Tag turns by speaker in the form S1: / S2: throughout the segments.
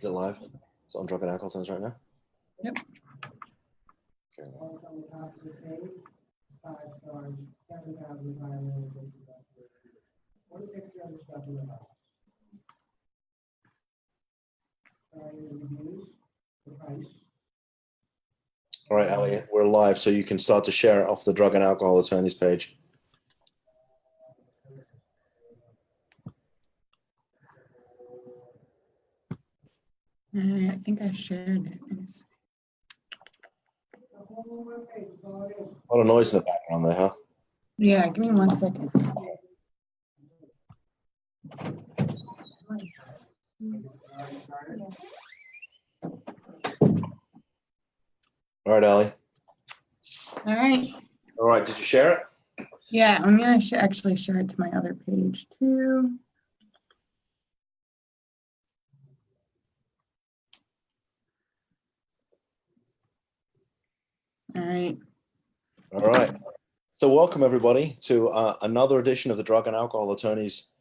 S1: Is it live? It's on drug and alcohol terms right now?
S2: Yep.
S1: Okay. All right, Allie, we're live, so you can start to share it off the drug and alcohol attorneys page.
S2: I think I shared it.
S1: A lot of noise in the background there, huh?
S2: Yeah, give me 1 second.
S1: All right, Allie.
S2: All right.
S1: All right, did you share it?
S2: Yeah, I'm gonna actually share it to my other page too. All right.
S1: All right. So welcome, everybody, to another edition of the Drug and Alcohol Attorneys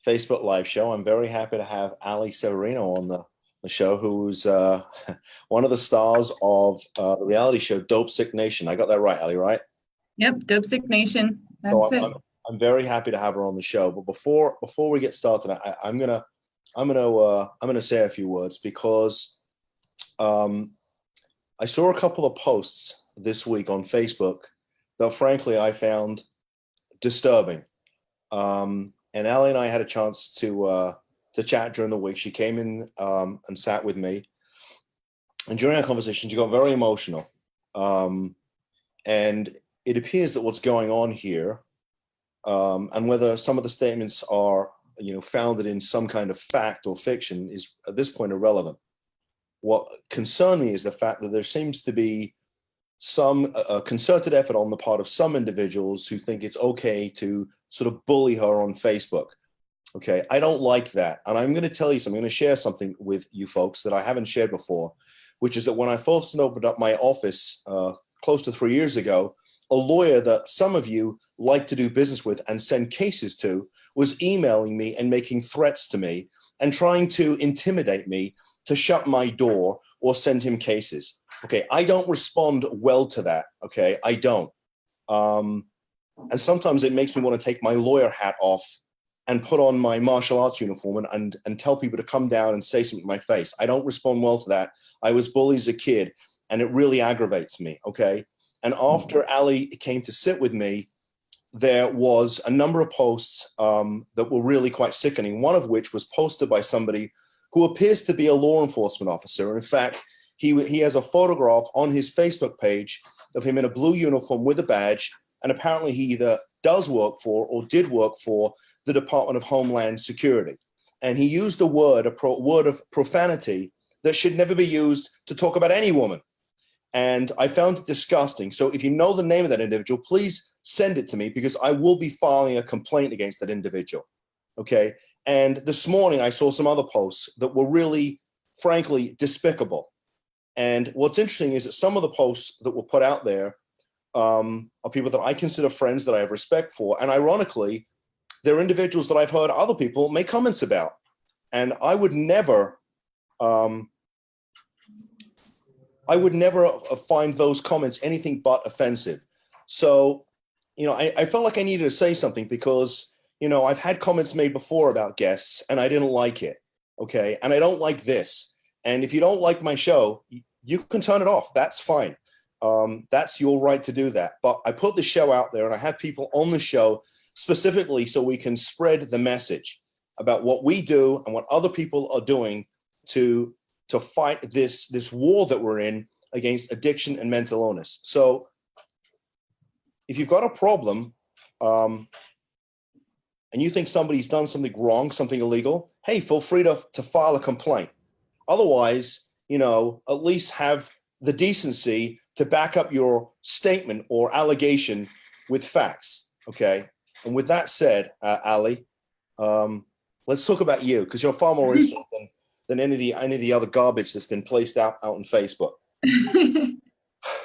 S1: Facebook Live show. I'm very happy to have Allie Severino on the show, who's one of the stars of the reality show Dopesick Nation. I got that right, Allie, right?
S2: Yep, Dopesick Nation. That's
S1: So
S2: it.
S1: I'm very happy to have her on the show. But before we get started, I'm gonna say a few words because I saw a couple of posts this week on Facebook that, frankly, I found disturbing. And Allie and I had a chance to chat during the week. She came in and sat with me, and during our conversation, she got very emotional. And it appears that what's going on here, and whether some of the statements are, founded in some kind of fact or fiction, is at this point irrelevant. What concerned me is the fact that there seems to be some concerted effort on the part of some individuals who think it's okay to sort of bully her on Facebook. Okay, I don't like that. And I'm going to tell you something, I'm going to share something with you folks that I haven't shared before, which is that when I first opened up my office close to 3 years ago, a lawyer that some of you like to do business with and send cases to was emailing me and making threats to me and trying to intimidate me to shut my door or send him cases. Okay, I don't respond well to that. Okay, I don't. And sometimes it makes me want to take my lawyer hat off and put on my martial arts uniform and tell people to come down and say something to my face. I don't respond well to that. I was bullied as a kid, and it really aggravates me. Okay, and after Allie came to sit with me, there was a number of posts that were really quite sickening. One of which was posted by somebody who appears to be a law enforcement officer. And in fact, he has a photograph on his Facebook page of him in a blue uniform with a badge. And apparently he either does work for or did work for the Department of Homeland Security. And he used a word of profanity that should never be used to talk about any woman. And I found it disgusting. So if you know the name of that individual, please send it to me because I will be filing a complaint against that individual. Okay. And this morning I saw some other posts that were really, frankly, despicable. And what's interesting is that some of the posts that were put out there are people that I consider friends that I have respect for. And ironically, they're individuals that I've heard other people make comments about. And I would never find those comments anything but offensive. So, I felt like I needed to say something because, I've had comments made before about guests and I didn't like it. Okay. And I don't like this. And if you don't like my show, you can turn it off. That's fine. That's your right to do that. But I put the show out there and I have people on the show specifically so we can spread the message about what we do and what other people are doing to fight this war that we're in against addiction and mental illness. So if you've got a problem and you think somebody's done something wrong, something illegal, hey, feel free to file a complaint. Otherwise, at least have the decency to back up your statement or allegation with facts, okay? And with that said, Allie, let's talk about you because you're far more interesting than any of the other garbage that's been placed out on Facebook.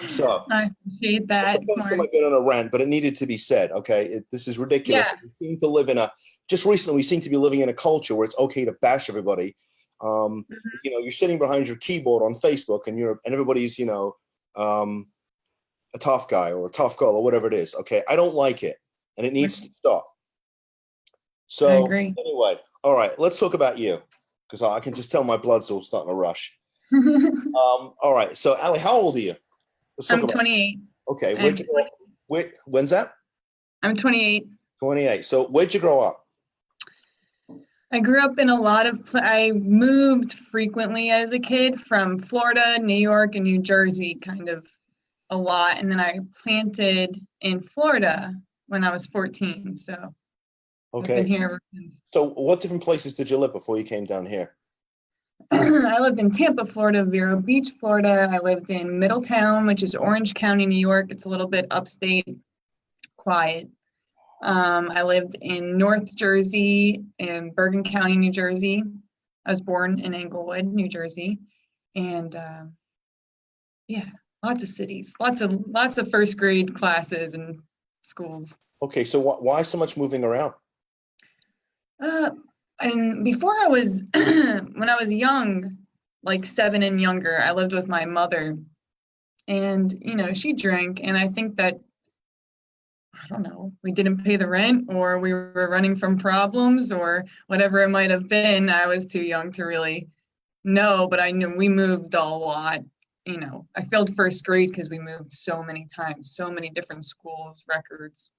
S1: So
S2: I appreciate that.
S1: I've been on a rant, but it needed to be said. Okay, this is ridiculous.
S2: Yeah.
S1: We seem to live we seem to be living in a culture where it's okay to bash everybody. You're sitting behind your keyboard on Facebook, and everybody's, a tough guy or a tough girl or whatever it is. Okay, I don't like it, and it needs to stop. So
S2: I agree.
S1: anyway, all right, let's talk about you, because I can just tell my blood's all starting to rush. All right, so Allie, how old are you? Let's talk
S2: I'm 28.
S1: Okay, when's that?
S2: I'm 28.
S1: 28. So where'd you grow up?
S2: I grew up in I moved frequently as a kid from Florida, New York, and New Jersey, kind of a lot. And then I planted in Florida when I was 14. So
S1: Okay.
S2: I've been here ever since.
S1: So what different places did you live before you came down here?
S2: I lived in Tampa, Florida, Vero Beach, Florida. I lived in Middletown, which is Orange County, New York. It's a little bit upstate, quiet. I lived in North Jersey and Bergen County, New Jersey. I was born in Englewood, New Jersey. And lots of cities, lots of first grade classes and schools.
S1: Okay, so why so much moving around?
S2: And before I was, when I was young, like 7 and younger, I lived with my mother, and, she drank. And I think that, I don't know, we didn't pay the rent, or we were running from problems, or whatever it might have been. I was too young to really know, but I knew we moved a lot. I failed first grade because we moved so many times, so many different schools, records.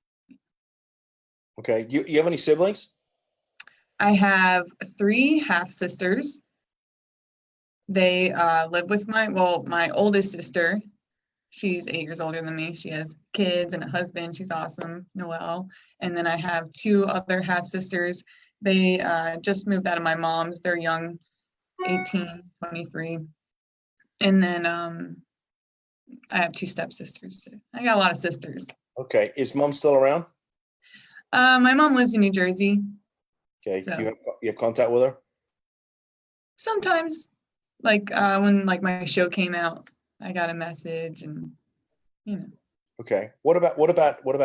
S1: Okay, you have any siblings?
S2: I have 3 half sisters. They live with my oldest sister. She's 8 years older than me. She has kids and a husband. She's awesome, Noelle. And then I have 2 other half sisters. They just moved out of my mom's. They're young, 18, 23. And then I have 2 stepsisters too. I got a lot of sisters.
S1: Okay, is mom still around?
S2: My mom lives in New Jersey.
S1: Okay,
S2: So.
S1: you have contact with her?
S2: Sometimes, like when my show came out, I got a message, and
S1: Okay, what about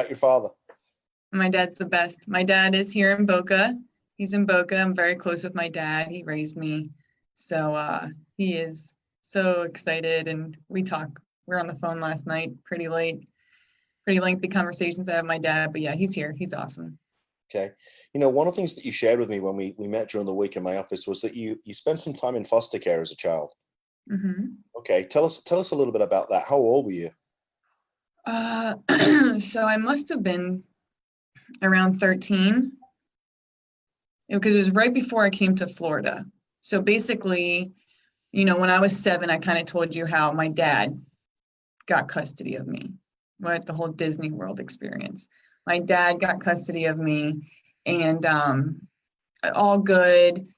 S1: your father?
S2: My dad's the best. My dad is here in Boca. He's in Boca. I'm very close with my dad. He raised me, so he is so excited, and we talk. We were on the phone last night, pretty lengthy conversations I have with my dad. But yeah, he's here. He's awesome.
S1: Okay. One of the things that you shared with me when we met during the week in my office was that you spent some time in foster care as a child.
S2: Mm-hmm.
S1: Okay. Tell us a little bit about that. How old were you?
S2: So I must have been around 13, because it was right before I came to Florida. So basically, when I was 7, I kind of told you how my dad got custody of me, right? The whole Disney World experience. My dad got custody of me, and all good.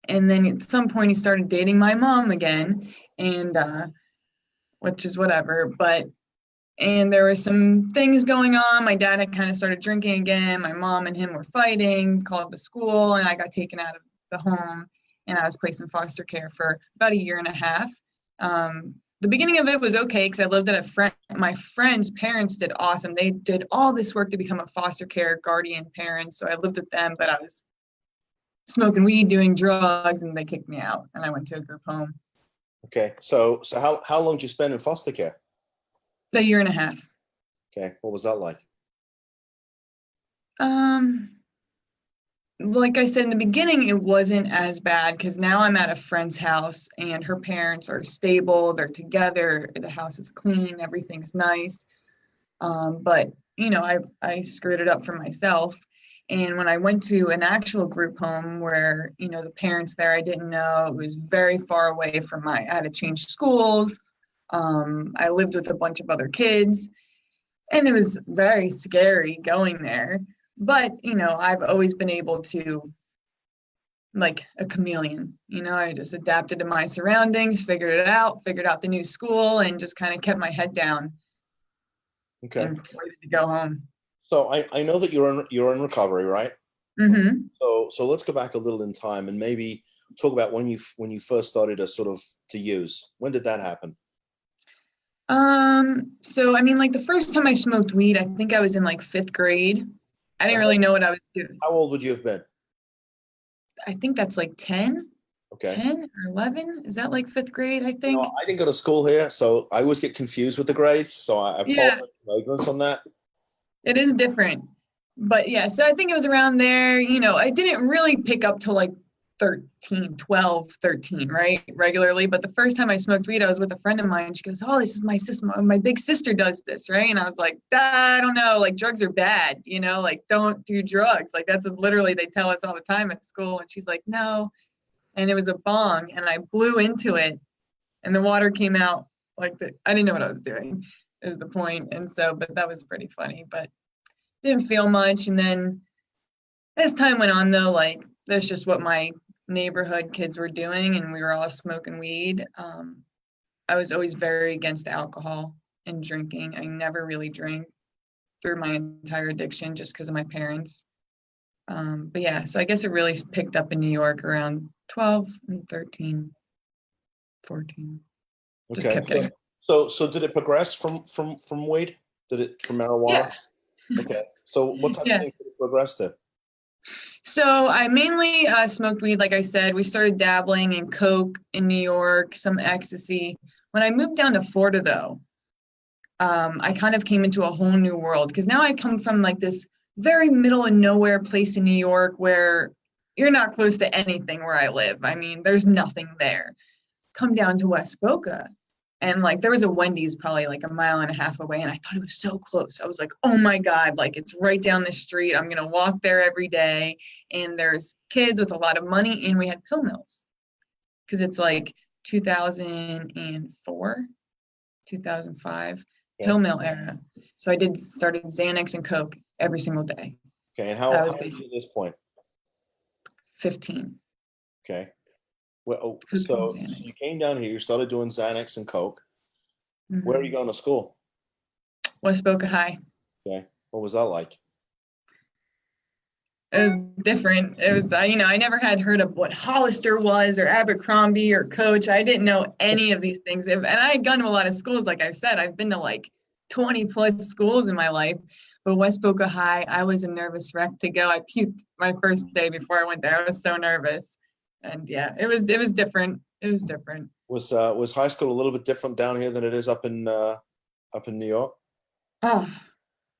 S2: And then at some point he started dating my mom again, and which is whatever. And there were some things going on. My dad had kind of started drinking again. My mom and him were fighting, called the school, and I got taken out of the home, and I was placed in foster care for about 1.5 years. The beginning of it was okay because I lived at my friend's parents did awesome. They did all this work to become a foster care guardian parent. So I lived with them, but I was smoking weed, doing drugs, and they kicked me out, and I went to a group home.
S1: Okay. So how long did you spend in foster care?
S2: 1.5 years.
S1: Okay. What was that like?
S2: Like I said in the beginning, it wasn't as bad because now I'm at a friend's house and her parents are stable. They're together. The house is clean. Everything's nice. But I screwed it up for myself. And when I went to an actual group home where, the parents there, I didn't know, it was very far away from I had to change schools. I lived with a bunch of other kids, and it was very scary going there. But, I've always been able to, like a chameleon, I just adapted to my surroundings, figured out the new school, and just kind of kept my head down.
S1: Okay.
S2: And waited to go home.
S1: So I know that you're in recovery, right?
S2: Mm-hmm.
S1: So let's go back a little in time and maybe talk about when you first started to use. When did that happen?
S2: So the first time I smoked weed, I think I was in 5th grade. I didn't really know what I was doing.
S1: How old would you have been?
S2: I think that's 10.
S1: Okay.
S2: 10 or 11. Is that like fifth grade, I
S1: You know,
S2: think?
S1: I didn't go to school here, so I always get confused with the grades. So I
S2: Yeah,
S1: apologize for my ignorance on that.
S2: it is different. But yeah, so I think it was around there. I didn't really pick up till like 13, 12, 13, right? Regularly. But the first time I smoked weed, I was with a friend of mine. She goes, "Oh, this is my sister. My big sister does this," right? And I was like, I don't know. Like, drugs are bad, like, don't do drugs. Like, that's what literally they tell us all the time at school. And she's like, "No." And it was a bong, and I blew into it, and the water came out I didn't know what I was doing, is the point. And so, but that was pretty funny, but didn't feel much. And then as time went on, though, like, that's just what my neighborhood kids were doing, and we were all smoking weed. I was always very against alcohol and drinking. I never really drank through my entire addiction just because of my parents. But yeah, so I guess it really picked up in New York around 12 and 13, 14. Just
S1: Okay.
S2: kept getting.
S1: So did it progress from weed? Did it from marijuana?
S2: Yeah.
S1: Okay. So what types of
S2: Yeah.
S1: things did it progress to?
S2: So I mainly smoked weed, like I said. We started dabbling in coke in New York, some ecstasy. When I moved down to Florida, though, I kind of came into a whole new world because now I come from like this very middle of nowhere place in New York where you're not close to anything where I live. I mean, there's nothing there. Come down to West Boca, and like there was a Wendy's probably like a mile and a half away, and I thought it was so close. I was like, oh my God, like it's right down the street. I'm gonna walk there every day. And there's kids with a lot of money, and we had pill mills because it's like 2004, 2005
S1: Okay.
S2: pill mill era. So I started Xanax and Coke every single day.
S1: Okay. And
S2: I
S1: how
S2: was
S1: old are you
S2: basically
S1: at this point?
S2: 15.
S1: Okay. Well,
S2: Coke and
S1: so you
S2: Xanax.
S1: came down here, you started doing Xanax and Coke. Where are you
S2: Mhm.
S1: going to school?
S2: West Boca High.
S1: Okay. What was that like?
S2: It was different. It was, I never had heard of what Hollister was or Abercrombie or Coach. I didn't know any of these things. And I had gone to a lot of schools. Like I said, I've been to like 20 plus schools in my life. But West Boca High, I was a nervous wreck to go. I puked my first day before I went there. I was so nervous. And yeah, it was different. It was different.
S1: Was high school a little bit different down here than it is up in New York?
S2: Oh,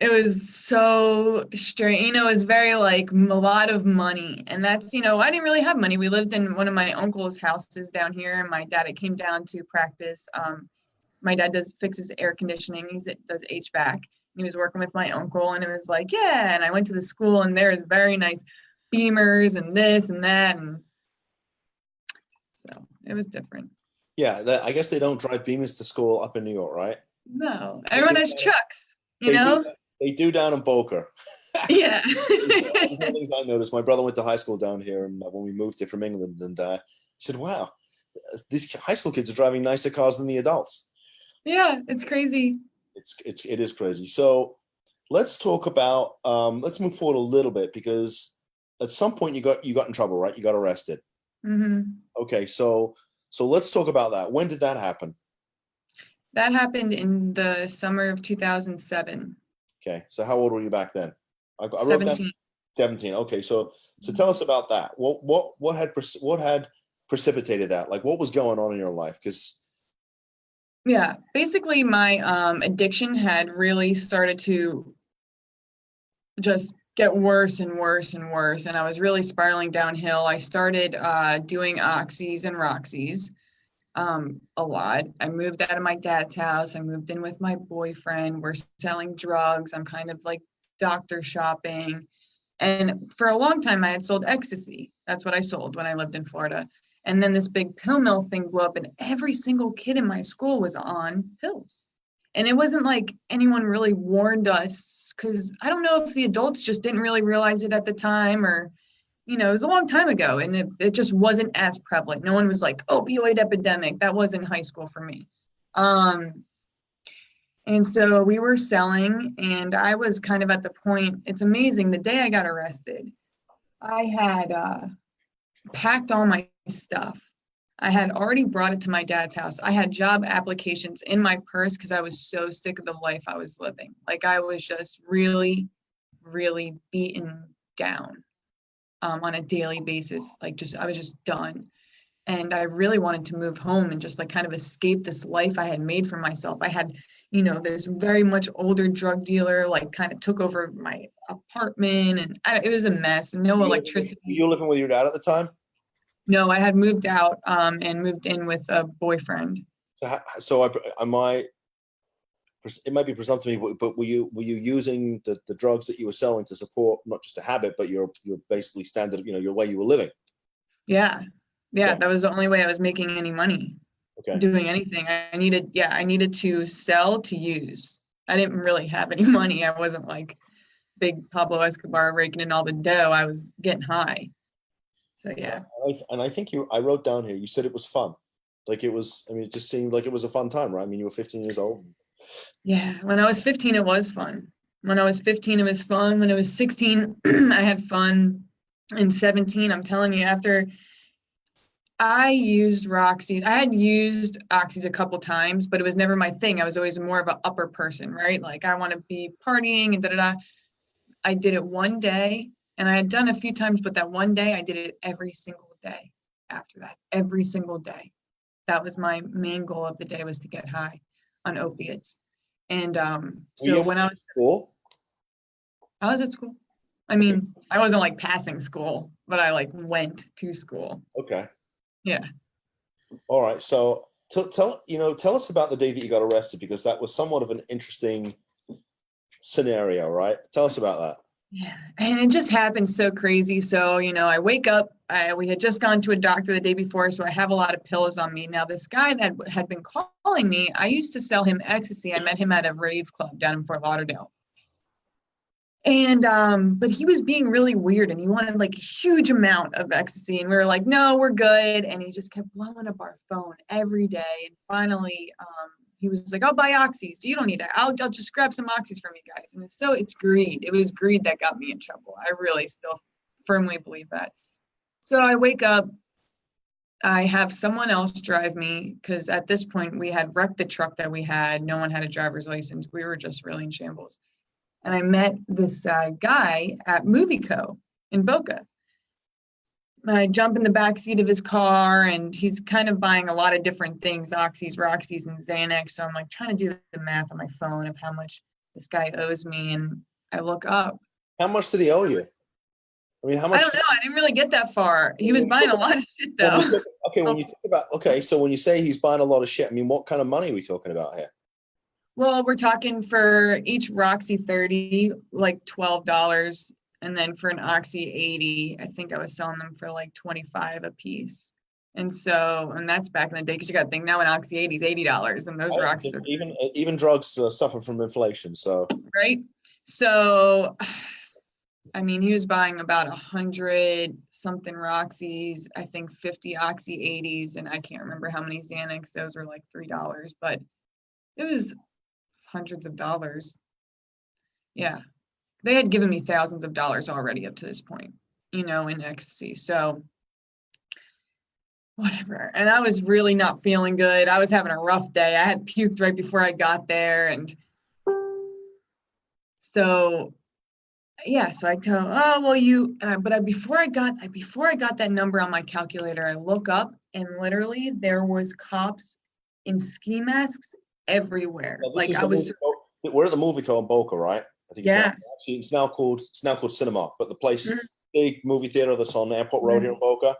S2: it was so strange. It was very like a lot of money. And that's, I didn't really have money. We lived in one of my uncle's houses down here, and my dad, it came down to practice. My dad fixes air conditioning. Does HVAC. He was working with my uncle, and it was like, yeah. And I went to the school, and there was very nice Beamers and this and that. And so it was different.
S1: Yeah, I guess they don't drive Beamers to school up in New York, right?
S2: No,
S1: They
S2: everyone
S1: do.
S2: has trucks, you
S1: They do.
S2: know?
S1: They do down in Boca.
S2: Yeah.
S1: One of the things I noticed. My brother went to high school down here, and when we moved here from England, and he said, "Wow, these high school kids are driving nicer cars than the adults."
S2: Yeah, it's crazy.
S1: It is crazy. So let's talk about let's move forward a little bit because at some point you got in trouble, right? You got arrested.
S2: Hmm.
S1: Okay, so let's talk about that. When did that happen?
S2: That happened in the summer of 2007.
S1: Okay, so how old were you back then? I wrote down
S2: 17.
S1: 17. Okay, so tell us about that. What had precipitated that? Like what was going on in your life? Because
S2: Yeah, basically my addiction had really started to just get worse and worse and worse, and I was really spiraling downhill. I started doing oxys and roxys a lot. I moved out of my dad's house. I moved in with my boyfriend. We're selling drugs. I'm kind of like doctor shopping. And for a long time, I had sold ecstasy. That's what I sold when I lived in Florida. And then this big pill mill thing blew up, and every single kid in my school was on pills. And it wasn't like anyone really warned us, because I don't know if the adults just didn't really realize it at the time, or, it was a long time ago, and it just wasn't as prevalent. No one was like, opioid epidemic. That was in high school for me. And so we were selling, and I was kind of at the point, it's amazing, the day I got arrested, I had packed all my stuff. I had already brought it to my dad's house. I had job applications in my purse because I was so sick of the life I was living. Like I was just really, really beaten down on a daily basis. Like I was just done. And I really wanted to move home and just like kind of escape this life I had made for myself. I had, this very much older drug dealer, like kind of took over my apartment, and it was a mess, and no electricity.
S1: Were you living with your dad at the time?
S2: No, I had moved out and moved in with a boyfriend.
S1: It might be presumptive to me, but were you using the drugs that you were selling to support not just a habit, but your basically standard, your way you were living?
S2: Yeah. That was the only way I was making any money.
S1: Okay.
S2: Doing anything. I needed to sell to use. I didn't really have any money. I wasn't like big Pablo Escobar raking in all the dough. I was getting high. So yeah.
S1: And I think I wrote down here, you said it was fun. Like it just seemed like it was a fun time, right? I mean, you were 15 years old.
S2: Yeah. When I was 15, it was fun. When I was 15, it was fun. When I was 16, I had fun. And 17, I'm telling you, after I used Roxy. I had used Oxys a couple times, but it was never my thing. I was always more of an upper person, right? Like I want to be partying and da-da-da. I did it one day, and I had done a few times, but that one day I did it every single day after that, every single day. That was my main goal of the day, was to get high on opiates. And so when I was
S1: at school?
S2: I was at school. I mean, I wasn't like passing school, but I like went to school.
S1: Okay.
S2: Yeah.
S1: All right. So tell us about the day that you got arrested, because that was somewhat of an interesting scenario, right? Tell us about that.
S2: Yeah. And it just happened so crazy. So, I wake up, we had just gone to a doctor the day before, so I have a lot of pills on me. Now, this guy that had been calling me, I used to sell him ecstasy. I met him at a rave club down in Fort Lauderdale. And but he was being really weird, and he wanted like a huge amount of ecstasy, and we were like, no, we're good. And he just kept blowing up our phone every day. And finally he was like, I'll buy oxys, you don't need it, I'll just grab some oxys from you guys. And it's greed. It was greed that got me in trouble. I really still firmly believe that. So I wake up, I have someone else drive me, because at this point we had wrecked the truck that we had. No one had a driver's license. We were just really in shambles. And I met this guy at Movie Co. in Boca. I jump in the back seat of his car, and he's kind of buying a lot of different things, Oxys, Roxys, and Xanax. So I'm like trying to do the math on my phone of how much this guy owes me. And I look up.
S1: How much did he owe you? I mean, how much?
S2: I don't know. I didn't really get that far. He was buying a lot of shit, though.
S1: So when you say he's buying a lot of shit, I mean, what kind of money are we talking about here?
S2: Well, we're talking for each Roxy 30, like $12. And then for an Oxy 80, I think I was selling them for like 25 a piece. And that's back in the day, because you got to think now an Oxy 80 is $80, and those Roxys are
S1: even drugs suffer from inflation. So
S2: right. So, I mean, he was buying about 100 something Roxys, I think 50 Oxy 80s, and I can't remember how many Xanax. Those were like $3, but it was hundreds of dollars. Yeah. They had given me thousands of dollars already up to this point, in ecstasy. So whatever. And I was really not feeling good. I was having a rough day. I had puked right before I got there. And so, yeah, so I tell, before I got that number on my calculator, I look up, and literally there was cops in ski masks everywhere.
S1: We're at the Movie Co. in Boca, right? I think it's now called Cinemark, but the place, big movie theater that's on Airport Road here in Boca.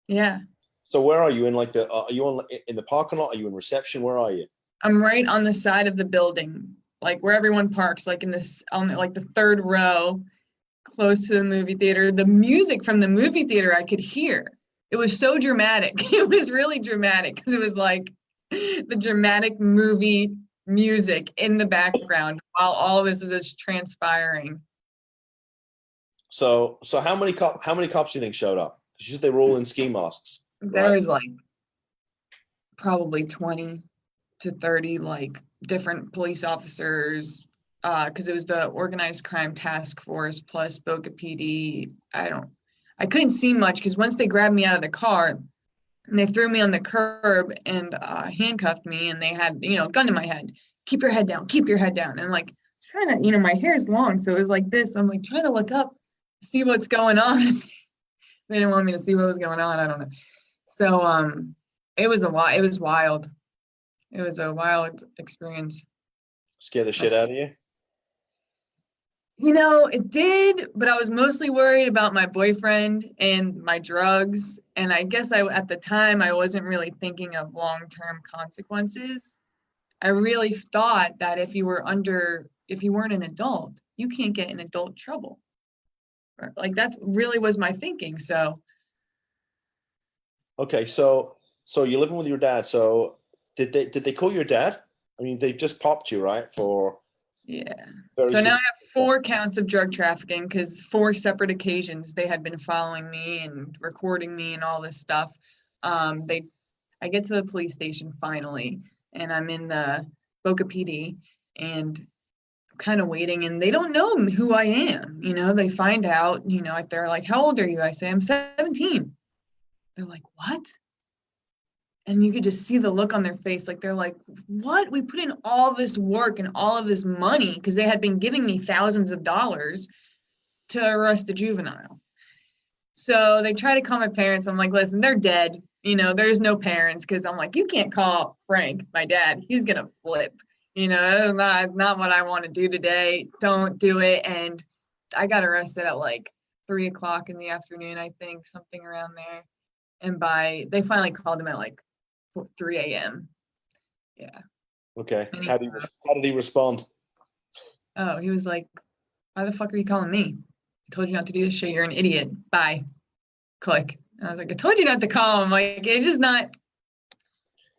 S2: Yeah.
S1: So where are you in are you in the parking lot? Are you in reception? Where are you?
S2: I'm right on the side of the building, like where everyone parks, like on like the third row, close to the movie theater. The music from the movie theater I could hear. It was so dramatic. It was really dramatic, because it was like the dramatic movie music in the background while all this is transpiring.
S1: So how many cops do you think showed up? Because they were all in ski masks.
S2: There was like probably 20 to 30 like different police officers, because it was the organized crime task force plus Boca PD. I couldn't see much, because once they grabbed me out of the car and they threw me on the curb and handcuffed me, and they had, gun to my head. Keep your head down. Keep your head down. And like trying to, my hair is long, so it was like this. I'm like trying to look up, see what's going on. They didn't want me to see what was going on. I don't know. So it was a lot. It was wild. It was a wild experience.
S1: Scare the shit out of you?
S2: You know, it did, but I was mostly worried about my boyfriend and my drugs. And I guess at the time, I wasn't really thinking of long-term consequences. I really thought that if you weren't an adult, you can't get in adult trouble. Like that really was my thinking. So
S1: Okay, so you're living with your dad. So did they call your dad? I mean, they just popped you, right? For
S2: yeah.
S1: very
S2: So now I
S1: significant-
S2: have 4 counts of drug trafficking because 4 separate occasions they had been following me and recording me and all this stuff. They I get to the police station finally, and I'm in the Boca PD, and I'm kind of waiting, and they don't know who I am. You know, they find out, you know, they're like, "How old are you?" I say, "I'm 17." They're like, "What?" And you could just see the look on their face. Like, they're like, "What? We put in all this work and all of this money," because they had been giving me thousands of dollars to arrest a juvenile. So they try to call my parents. I'm like, "Listen, they're dead. You know, there's no parents." Because I'm like, "You can't call Frank, my dad. He's gonna flip. You know, that's not what I want to do today. Don't do it." And I got arrested at like 3 o'clock in the afternoon, I think, something around there. And they finally called him at like 3 a.m. Yeah.
S1: Okay.
S2: And
S1: How did he respond?
S2: he was like, "Why the fuck are you calling me? I told you not to do this shit. You're an idiot. Bye." Click. And I was like, "I told you not to call him." Like, it's just not,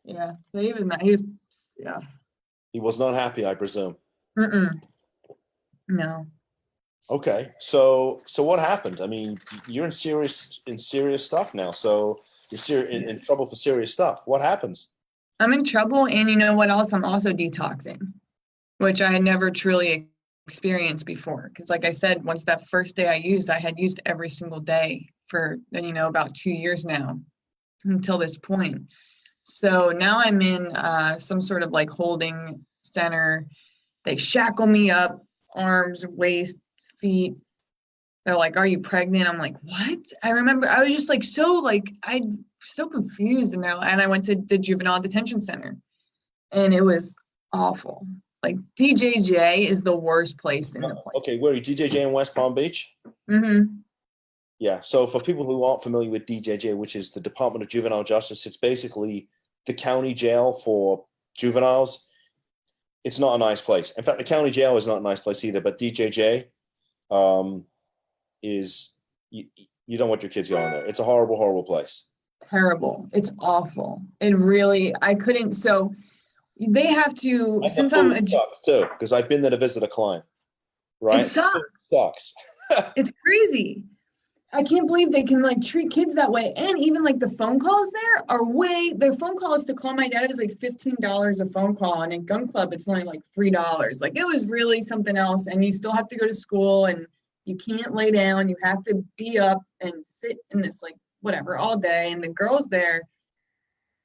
S2: yeah. So he was not, he was, yeah.
S1: He was not happy, I presume.
S2: Mm-mm. No.
S1: Okay. So what happened? I mean, you're in serious stuff now. So you're in trouble for serious stuff. What happens?
S2: I'm in trouble. And you know what else? I'm also detoxing, which I had never truly experienced before. Because, like I said, once that first day I had used every single day for, you know, about 2 years now until this point. So now I'm in some sort of like holding center. They shackle me up, arms, waist, feet. They're like, "Are you pregnant?" I'm like, "What?" I remember I was just like I so confused, and I went to the juvenile detention center, and it was awful. Like, DJJ is the worst place in the place.
S1: Okay, where are you? DJJ in West Palm Beach?
S2: Mm-hmm.
S1: Yeah. So for people who aren't familiar with DJJ, which is the Department of Juvenile Justice, it's basically the county jail for juveniles. It's not a nice place. In fact, the county jail is not a nice place either. But DJJ is you don't want your kids going there. It's a horrible, horrible place.
S2: Terrible. It's awful. It really, I couldn't. So they have to,
S1: And the
S2: since I'm a,
S1: food sucks too, because I've been there to visit a client. Right?
S2: it sucks.
S1: It sucks.
S2: It's crazy. I can't believe they can like treat kids that way. And even like the phone calls there are their phone calls to call my dad is like $15 a phone call. And in Gun Club, it's only like $3. Like, it was really something else. And you still have to go to school and you can't lay down. You have to be up and sit in this like whatever all day. And the girls there,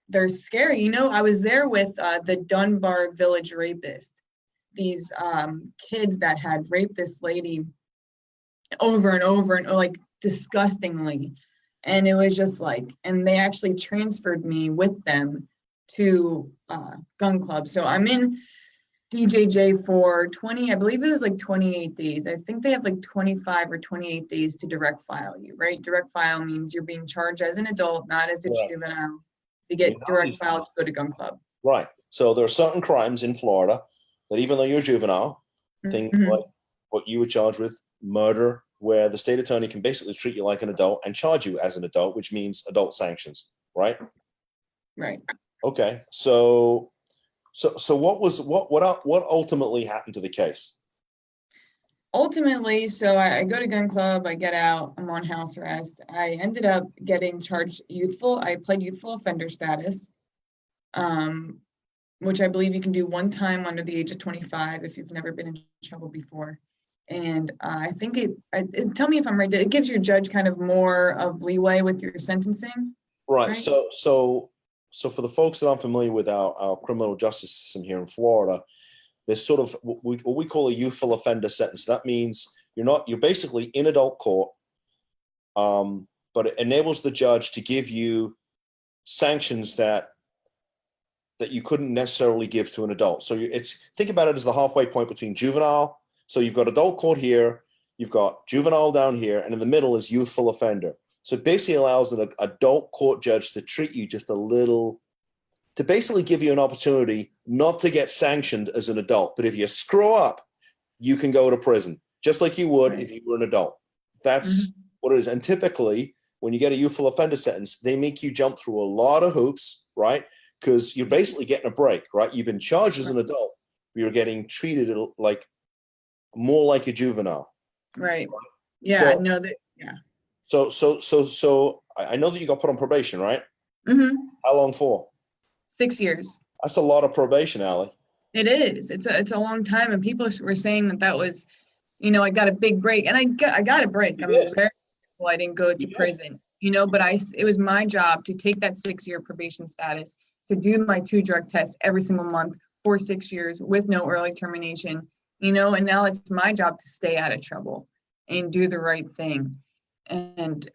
S2: they're scary. You know, I was there with the Dunbar Village rapist. These kids that had raped this lady over and over and like disgustingly. And it was just like, and they actually transferred me with them to Gun Club. So I'm in DJJ for 20, I believe it was like 28 days. I think they have like 25 or 28 days to direct file you, right? Direct file means you're being charged as an adult, not as a juvenile. You get direct file to go to Gun Club.
S1: Right. So there are certain crimes in Florida that even though you're juvenile, things like what you were charged with, murder, where the state attorney can basically treat you like an adult and charge you as an adult, which means adult sanctions, right?
S2: Right.
S1: Okay. So what ultimately happened to the case?
S2: Ultimately, so I go to Gun Club, I get out, I'm on house arrest. I ended up getting charged youthful. I pled youthful offender status, which I believe you can do one time under the age of 25 if you've never been in trouble before. And I think tell me if I'm right, it gives your judge kind of more of leeway with your sentencing.
S1: Right. So for the folks that aren't familiar with our criminal justice system here in Florida, there's sort of what we call a youthful offender sentence. That means you're basically in adult court, but it enables the judge to give you sanctions that you couldn't necessarily give to an adult. So think about it as the halfway point between juvenile. So you've got adult court here, you've got juvenile down here, and in the middle is youthful offender. So it basically allows an adult court judge to treat you just a little, to basically give you an opportunity not to get sanctioned as an adult. But if you screw up, you can go to prison, just like you would if you were an adult. That's what it is. And typically, when you get a youthful offender sentence, they make you jump through a lot of hoops, right? Because you're basically getting a break, right? You've been charged as an adult, but you're getting treated like more like a juvenile.
S2: Right. Yeah.
S1: So,
S2: no, that. Yeah.
S1: So I know that you got put on probation, right?
S2: Mm-hmm.
S1: How long for?
S2: 6 years.
S1: That's a lot of probation, Allie.
S2: It is. It's a long time, and people were saying that was, I got a big break, and I got a break. I'm very grateful I didn't go to prison, but it was my job to take that 6-year probation status, to do my 2 drug tests every single month for 6 years with no early termination, and now it's my job to stay out of trouble and do the right thing. And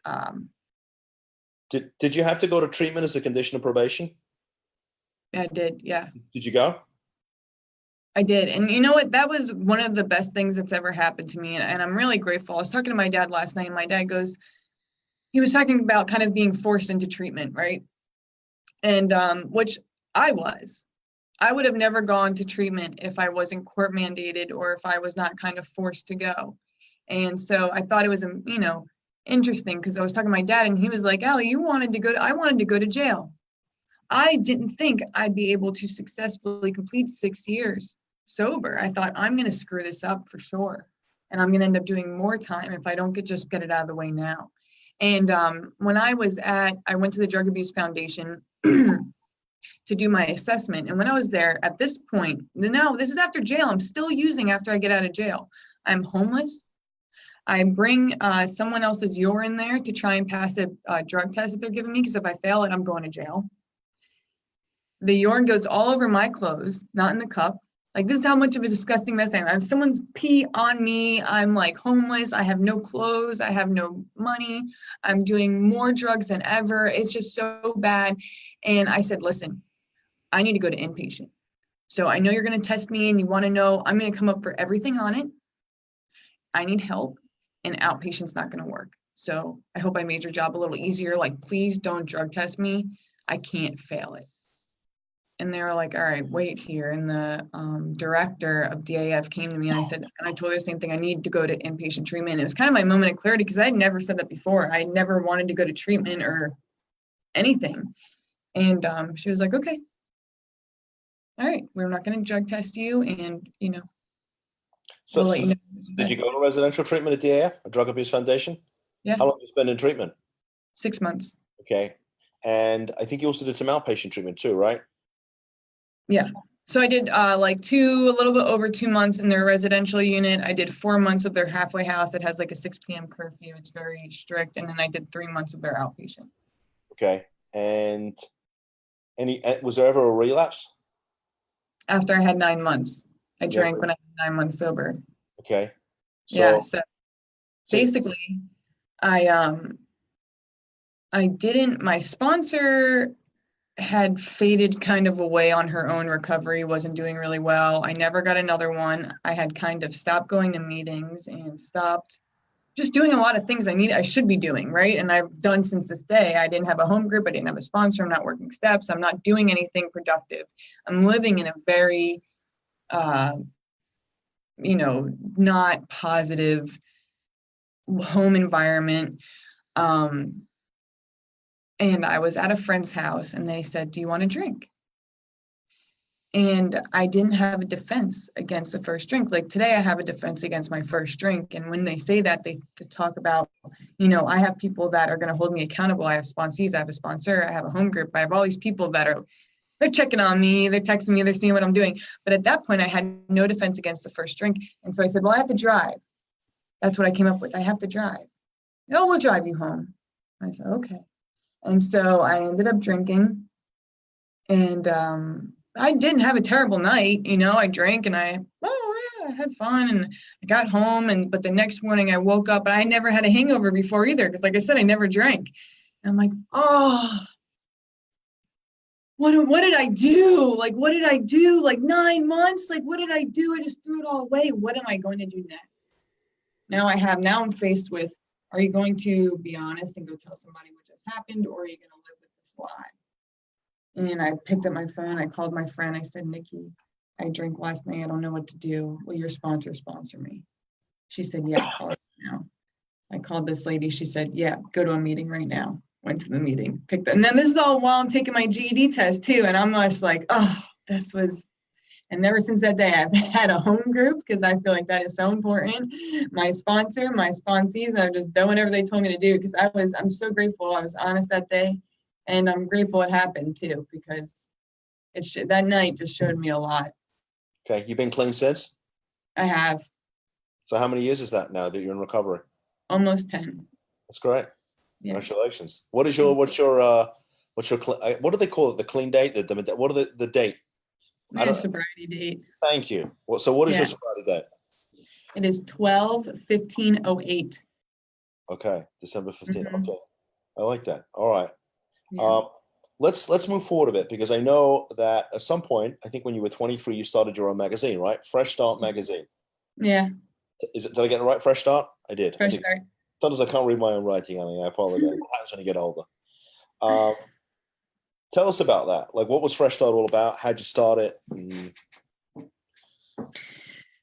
S1: did you have to go to treatment as a condition of probation?
S2: I did, yeah. Did
S1: you go?
S2: I did. And you know what? That was one of the best things that's ever happened to me. And I'm really grateful. I was talking to my dad last night, and my dad he was talking about kind of being forced into treatment, right? And which I would have never gone to treatment if I wasn't court mandated or if I was not kind of forced to go. And so I thought it was, interesting, because I was talking to my dad, and he was like, Allie, I wanted to go to jail. I didn't think I'd be able to successfully complete 6 years sober. I thought, I'm going to screw this up for sure. And I'm going to end up doing more time if I don't just get it out of the way now. And when I went to the Drug Abuse Foundation to do my assessment. And when I was there at this point, now this is after jail, I'm still using after I get out of jail. I'm homeless. I bring someone else's urine there to try and pass a drug test that they're giving me, because if I fail it, I'm going to jail. The urine goes all over my clothes, not in the cup. Like, this is how much of a disgusting mess I am. I have someone's pee on me. I'm like homeless. I have no clothes. I have no money. I'm doing more drugs than ever. It's just so bad. And I said, listen, I need to go to inpatient. So I know you're going to test me and you want to know, I'm going to come up for everything on it. I need help, and outpatient's not going to work. So I hope I made your job a little easier. Like, please don't drug test me. I can't fail it. And they were like, all right, wait here. And the director of DAF came to me, and I told her the same thing. I need to go to inpatient treatment. And it was kind of my moment of clarity, because I had never said that before. I never wanted to go to treatment or anything. And she was like, okay, all right, we're not going to drug test you. And,
S1: So, we'll did you go to residential treatment at DAF, a Drug Abuse Foundation?
S2: Yeah.
S1: How long did you spend in treatment?
S2: 6 months.
S1: Okay. And I think you also did some outpatient treatment too, right?
S2: Yeah. So I did a little bit over 2 months in their residential unit. I did 4 months of their halfway house. It has like a 6 p.m. curfew. It's very strict. And then I did 3 months of their outpatient. Okay.
S1: And was there ever a relapse?
S2: After I had 9 months. I drank when I was 9 months sober.
S1: Okay.
S2: So basically, I didn't, my sponsor had faded kind of away on her own recovery, wasn't doing really well. I never got another one. I had kind of stopped going to meetings and stopped just doing a lot of things I should be doing, right? And I've done since this day. I didn't have a home group. I didn't have a sponsor. I'm not working steps. I'm not doing anything productive. I'm living in a very, not positive home environment. And I was at a friend's house, and they said, do you want to drink? And I didn't have a defense against the first drink. Like today, I have a defense against my first drink. And when they say that, they talk about, I have people that are going to hold me accountable. I have sponsees, I have a sponsor, I have a home group. I have all these people that they're checking on me, they're texting me, they're seeing what I'm doing. But at that point, I had no defense against the first drink. And so I said, well, I have to drive. That's what I came up with. I have to drive. Oh, we'll drive you home. I said, okay. And so I ended up drinking, and I didn't have a terrible night. I drank and I had fun, and I got home, but the next morning I woke up, and I never had a hangover before either. Cause like I said, I never drank. And I'm like, oh, what did I do? Like, what did I do? Like 9 months? Like, what did I do? I just threw it all away. What am I going to do next? Now I'm faced with, are you going to be honest and go tell somebody what just happened, or are you going to live with this lie? And I picked up my phone. I called my friend. I said, Nikki, I drank last night. I don't know what to do. Will your sponsor me? She said, yeah, call her now. I called this lady. She said, yeah, go to a meeting right now. Went to the meeting, and then this is all while I'm taking my GED test too. And I'm just like, oh, and ever since that day, I've had a home group because I feel like that is so important. My sponsor, my sponsees, and I've just done whatever they told me to do because I'm so grateful. I was honest that day, and I'm grateful it happened too because that night just showed me a lot.
S1: Okay, you've been clean since?
S2: I have.
S1: So how many years is that now that you're in recovery?
S2: Almost 10.
S1: That's great.
S2: Yeah.
S1: Congratulations. What do they call it? The clean date? What are the date?
S2: Sobriety date.
S1: Thank you. So what is your sobriety date?
S2: It is 12/15/08.
S1: Okay, December 15th.
S2: Mm-hmm.
S1: Okay, I like that. All right.
S2: Yeah.
S1: Let's move forward a bit because I know that at some point, I think when you were 23, you started your own magazine, right? Fresh Start magazine.
S2: Yeah.
S1: Did I get it right? Fresh Start? I did.
S2: Fresh Start.
S1: Sometimes I can't read my own writing, Allie. I apologize. When you get older. Tell us about that. Like, what was Fresh Start all about? How'd you start it?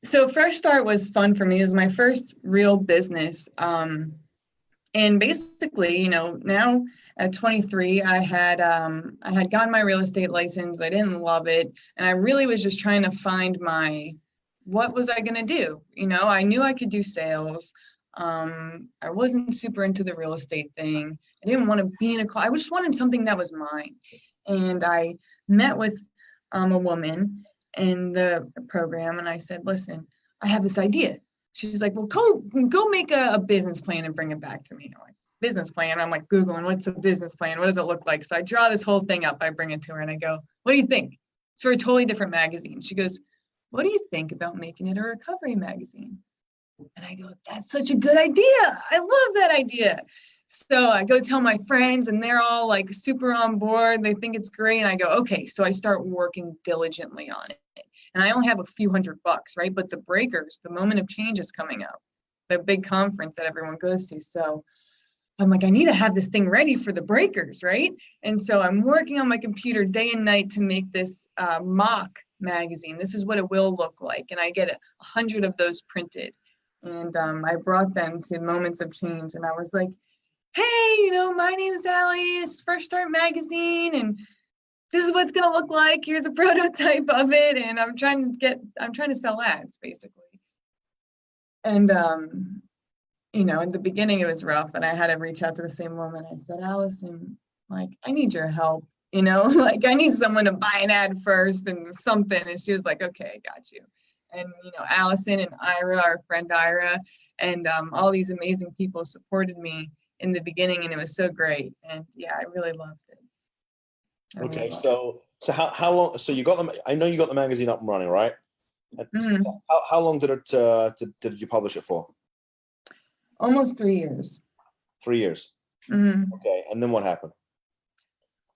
S2: So Fresh Start was fun for me. It was my first real business. And basically, now at 23, I had gotten my real estate license. I didn't love it. And I really was just trying to find what was I going to do? I knew I could do sales. I wasn't super into the real estate thing. I didn't want to be in I just wanted something that was mine. And I met with a woman in the program and I said, listen, I have this idea. She's like, well, go make a business plan and bring it back to me. I'm like, business plan? I'm like, Googling, what's a business plan? What does it look like? So I draw this whole thing up. I bring it to her and I go, what do you think? It's for a totally different magazine. She goes, what do you think about making it a recovery magazine? And I go, that's such a good idea. I love that idea. So I go tell my friends and they're all like super on board. They think it's great. And I go, okay. So I start working diligently on it. And I only have a few $100, right? But the breakers, the moment of change is coming up, the big conference that everyone goes to. So I'm like, I need to have this thing ready for the breakers, right? And so I'm working on my computer day and night to make this mock magazine. This is what it will look like. And I get 100 of those printed. And I brought them to Moments of Change. And I was like, hey, my name is Allie. It's Fresh Start magazine. And this is what it's going to look like. Here's a prototype of it. And I'm trying to sell ads basically. And, in the beginning it was rough and I had to reach out to the same woman. I said, Allison, like, I need your help, like I need someone to buy an ad first and something. And she was like, okay, I got you. And, Allison and Ira, our friend Ira, and all these amazing people supported me in the beginning and it was so great. And yeah, I really loved it.
S1: Okay, so how long? So you got them. I know you got the magazine up and running, right? Mm-hmm. How long did did you publish it for?
S2: Almost 3 years.
S1: 3 years.
S2: Mm-hmm.
S1: Okay, and then what happened?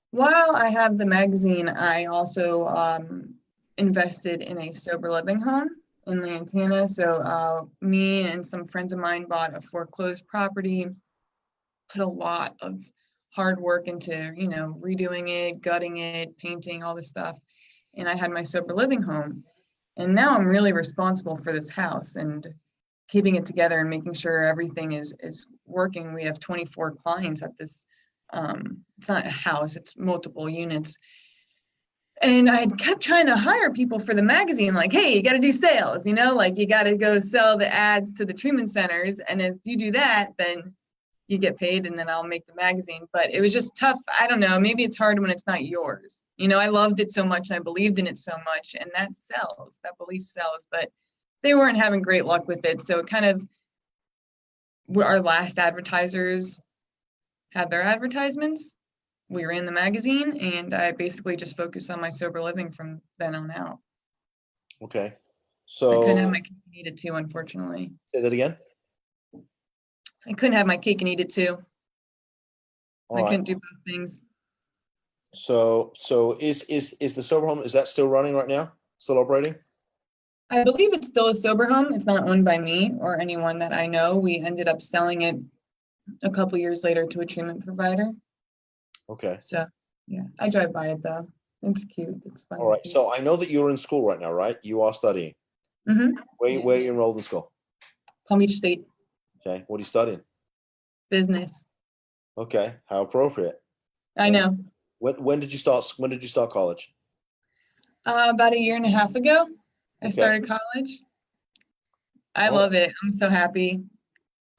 S2: While I have the magazine, I also invested in a sober living home in Lantana. So me and some friends of mine bought a foreclosed property, put a lot of hard work into, redoing it, gutting it, painting, all this stuff. And I had my sober living home. And now I'm really responsible for this house and keeping it together and making sure everything is working. We have 24 clients at this, it's not a house, it's multiple units. And I kept trying to hire people for the magazine, like, hey, you got to do sales, like you got to go sell the ads to the treatment centers. And if you do that, then you get paid and then I'll make the magazine. But it was just tough. I don't know, maybe it's hard when it's not yours. I loved it so much and I believed in it so much and that sells, that belief sells, but they weren't having great luck with it. So it kind of, our last advertisers had their advertisements. We ran the magazine and I basically just focused on my sober living from then on out.
S1: Okay. So
S2: I couldn't have my cake and eat it too, unfortunately.
S1: Say that again?
S2: I couldn't have my cake and eat it too.
S1: All
S2: I
S1: right.
S2: couldn't do both things.
S1: So is the sober home, is that still running right now? Still operating?
S2: I believe it's still a sober home. It's not owned by me or anyone that I know. We ended up selling it a couple years later to a treatment provider.
S1: Okay.
S2: So yeah, I drive by it though. It's cute. It's fun
S1: All
S2: to
S1: right.
S2: see.
S1: So I know that you're in school right now, right? You are studying.
S2: Yeah.
S1: Where are you enrolled in school?
S2: Palm Beach State
S1: Okay. What are you studying?
S2: business.
S1: Okay. How appropriate.
S2: I
S1: And
S2: know.
S1: when did you start? When did you start college?
S2: About a year and a half ago, I
S1: Okay.
S2: started college. I
S1: All right.
S2: love it. I'm so happy.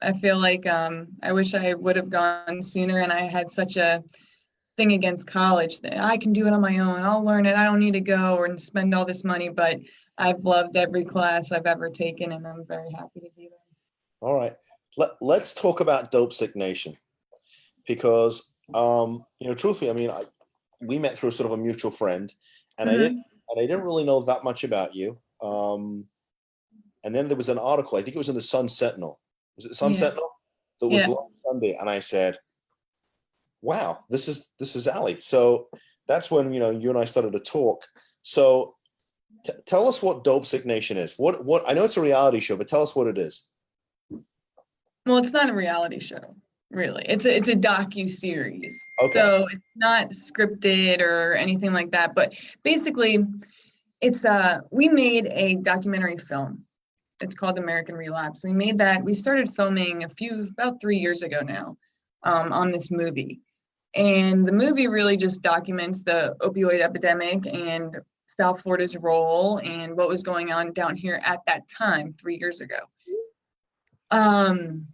S2: I feel like I wish I would have gone sooner, and I had such a thing against college that I can do it on my own. I'll learn it. I don't need to go or spend all this money, but I've loved every class I've ever taken, and I'm very happy to be there.
S1: All right. Let's talk about Dopesick Nation because, truthfully, I mean, we met through sort of a mutual friend, and
S2: Hmm.
S1: I didn't really know that much about you. And then there was an article, I think it was in the Sun Sentinel. Was it the Sun
S2: Yeah,
S1: Sentinel? That was
S2: yeah.
S1: last Sunday, and I said, "Wow, this is Allie." So that's when you and I started to talk. So tell us what Dopesick Nation is. What I know it's a reality show, but tell us what it is.
S2: Well, it's not a reality show, really. It's a docu-series.
S1: Okay.
S2: So it's not scripted or anything like that. But basically, it's we made a documentary film. It's called American Relapse. We made that. We started filming about 3 years ago now, on this movie. And the movie really just documents the opioid epidemic and South Florida's role and what was going on down here at that time 3 years ago. Um,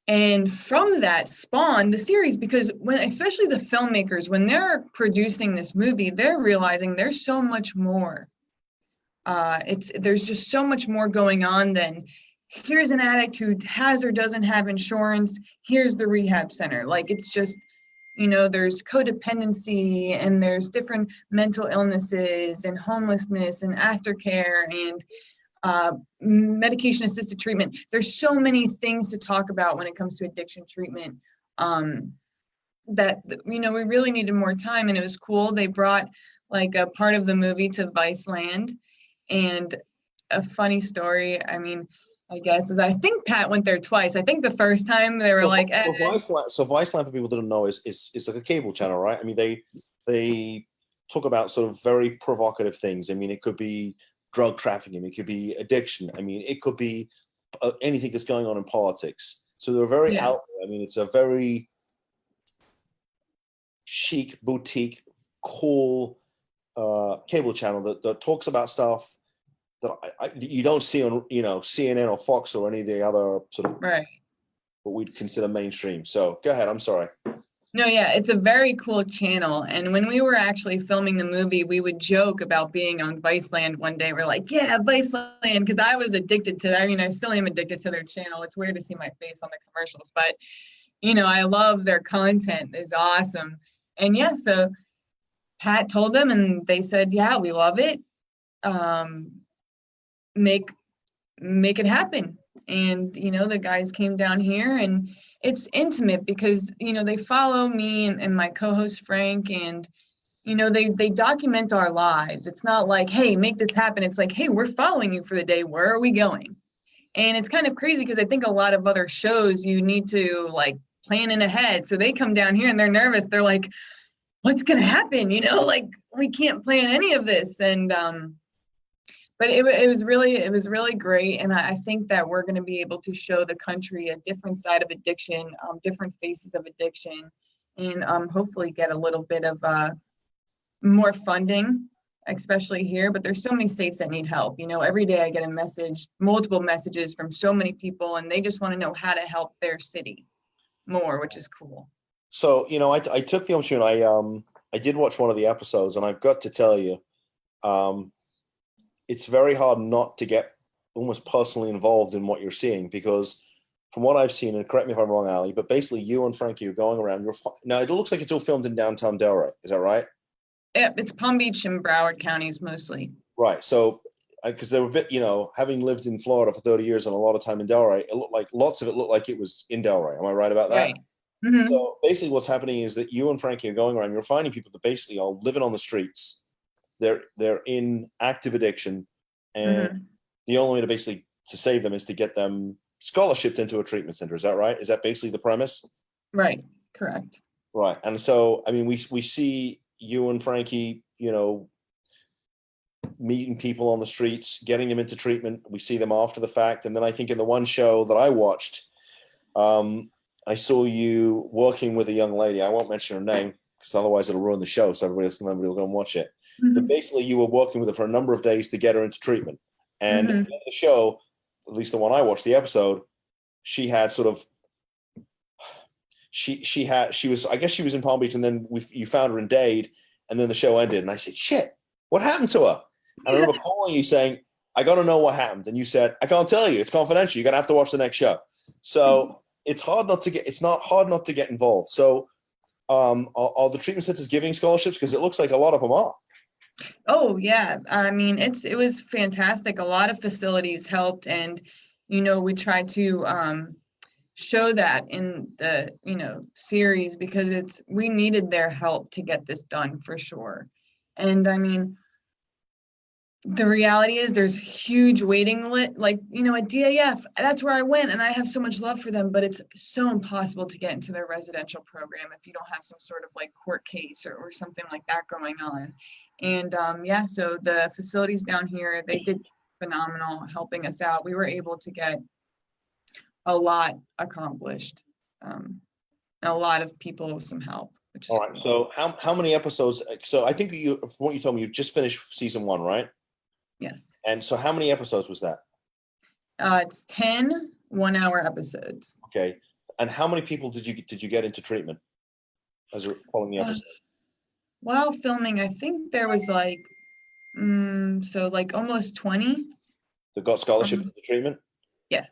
S2: and from that spawned the series because when especially the filmmakers, when they're producing this movie, they're realizing there's so much more. There's just so much more going on than here's an addict who has or doesn't have insurance, here's the rehab center. Like it's just, there's codependency and there's different mental illnesses and homelessness and aftercare and medication assisted treatment. There's so many things to talk about when it comes to addiction treatment, that we really needed more time. And it was cool. They brought like a part of the movie to Viceland. And a funny story, I mean, I guess, is I think Pat went there twice. I think the first time they were
S1: So,
S2: like,
S1: Viceland, for people that don't know, is like a cable channel, right? I mean, they talk about sort of very provocative things. I mean, it could be drug trafficking, it could be addiction. I mean, it could be anything that's going on in politics. So they're very
S2: yeah,
S1: out there. I mean, it's a very chic, boutique, cool cable channel that talks about stuff that you don't see on CNN or Fox or any of the other sort of
S2: right.
S1: what we'd consider mainstream. So go ahead. I'm sorry.
S2: No, yeah, it's a very cool channel. And when we were actually filming the movie, we would joke about being on Viceland one day. We're like, yeah, Viceland, because I was addicted to that. I mean, I still am addicted to their channel. It's weird to see my face on the commercials, but I love their content. It's awesome. And yeah, so Pat told them and they said, yeah, we love it. Make make it happen. And the guys came down here, and it's intimate because they follow me and my co-host Frank, and they document our lives. It's not like, hey, make this happen. It's like, hey, we're following you for the day, where are we going? And it's kind of crazy because I think a lot of other shows you need to like plan in ahead. So they come down here and they're nervous. They're like, what's gonna happen? Like we can't plan any of this. And but it was really great. And I think that we're going to be able to show the country a different side of addiction, different faces of addiction, and hopefully get a little bit of more funding, especially here. But there's so many states that need help. Every day I get a message, multiple messages from so many people, and they just want to know how to help their city more, which is cool.
S1: So I took the opportunity. I did watch one of the episodes, and I've got to tell you, it's very hard not to get almost personally involved in what you're seeing because from what I've seen, and correct me if I'm wrong, Ali, but basically you and Frankie are going around. Now it looks like it's all filmed in downtown Delray. Is that right?
S2: Yeah, it's Palm Beach and Broward counties mostly.
S1: Right. So because they were a bit, having lived in Florida for 30 years and a lot of time in Delray, it looked like lots of it looked like it was in Delray. Am I right about that?
S2: Right. Hmm.
S1: So basically, what's happening is that you and Frankie are going around. You're finding people that basically are living on the streets. They're in active addiction, and
S2: Hmm.
S1: the only way to basically to save them is to get them scholarshiped into a treatment center. Is that right? Is that basically the premise?
S2: Right. Correct.
S1: Right. And so, I mean, we see you and Frankie, meeting people on the streets, getting them into treatment. We see them after the fact, and then I think in the one show that I watched, um, I saw you working with a young lady. I won't mention her name because otherwise it'll ruin the show. So everybody else will go and watch it. But
S2: Hmm.
S1: basically, you were working with her for a number of days to get her into treatment. And in
S2: Hmm.
S1: the show, at least the one I watched, the episode, she had sort of she was, I guess she was in Palm Beach, and then you found her in Dade, and then the show ended, and I said, "Shit, what happened to her?" And I remember calling you saying, "I got to know what happened," and you said, "I can't tell you. It's confidential. You're gonna have to watch the next show." So it's not hard not to get involved. So are the treatment centers giving scholarships? Because it looks like a lot of them are.
S2: Oh yeah, I mean it was fantastic. A lot of facilities helped, and we tried to show that in the series because we needed their help to get this done for sure. And I mean, the reality is there's huge waiting list, like at DAF. That's where I went, and I have so much love for them, but it's so impossible to get into their residential program if you don't have some sort of like court case or something like that going on. And yeah, so the facilities down here, they did phenomenal helping us out. We were able to get a lot accomplished, um, and a lot of people with some help, which is
S1: All right.
S2: cool.
S1: So how many episodes? So I think you, from what you told me, you just finished season one, right?
S2: Yes.
S1: And so how many episodes was that?
S2: It's 10 1-hour episodes.
S1: Okay. And how many people did you get into treatment as you're following the
S2: Uh,
S1: episode?
S2: while filming, I think there was like, so like almost 20.
S1: That got scholarship
S2: Um,
S1: into treatment?
S2: yeah.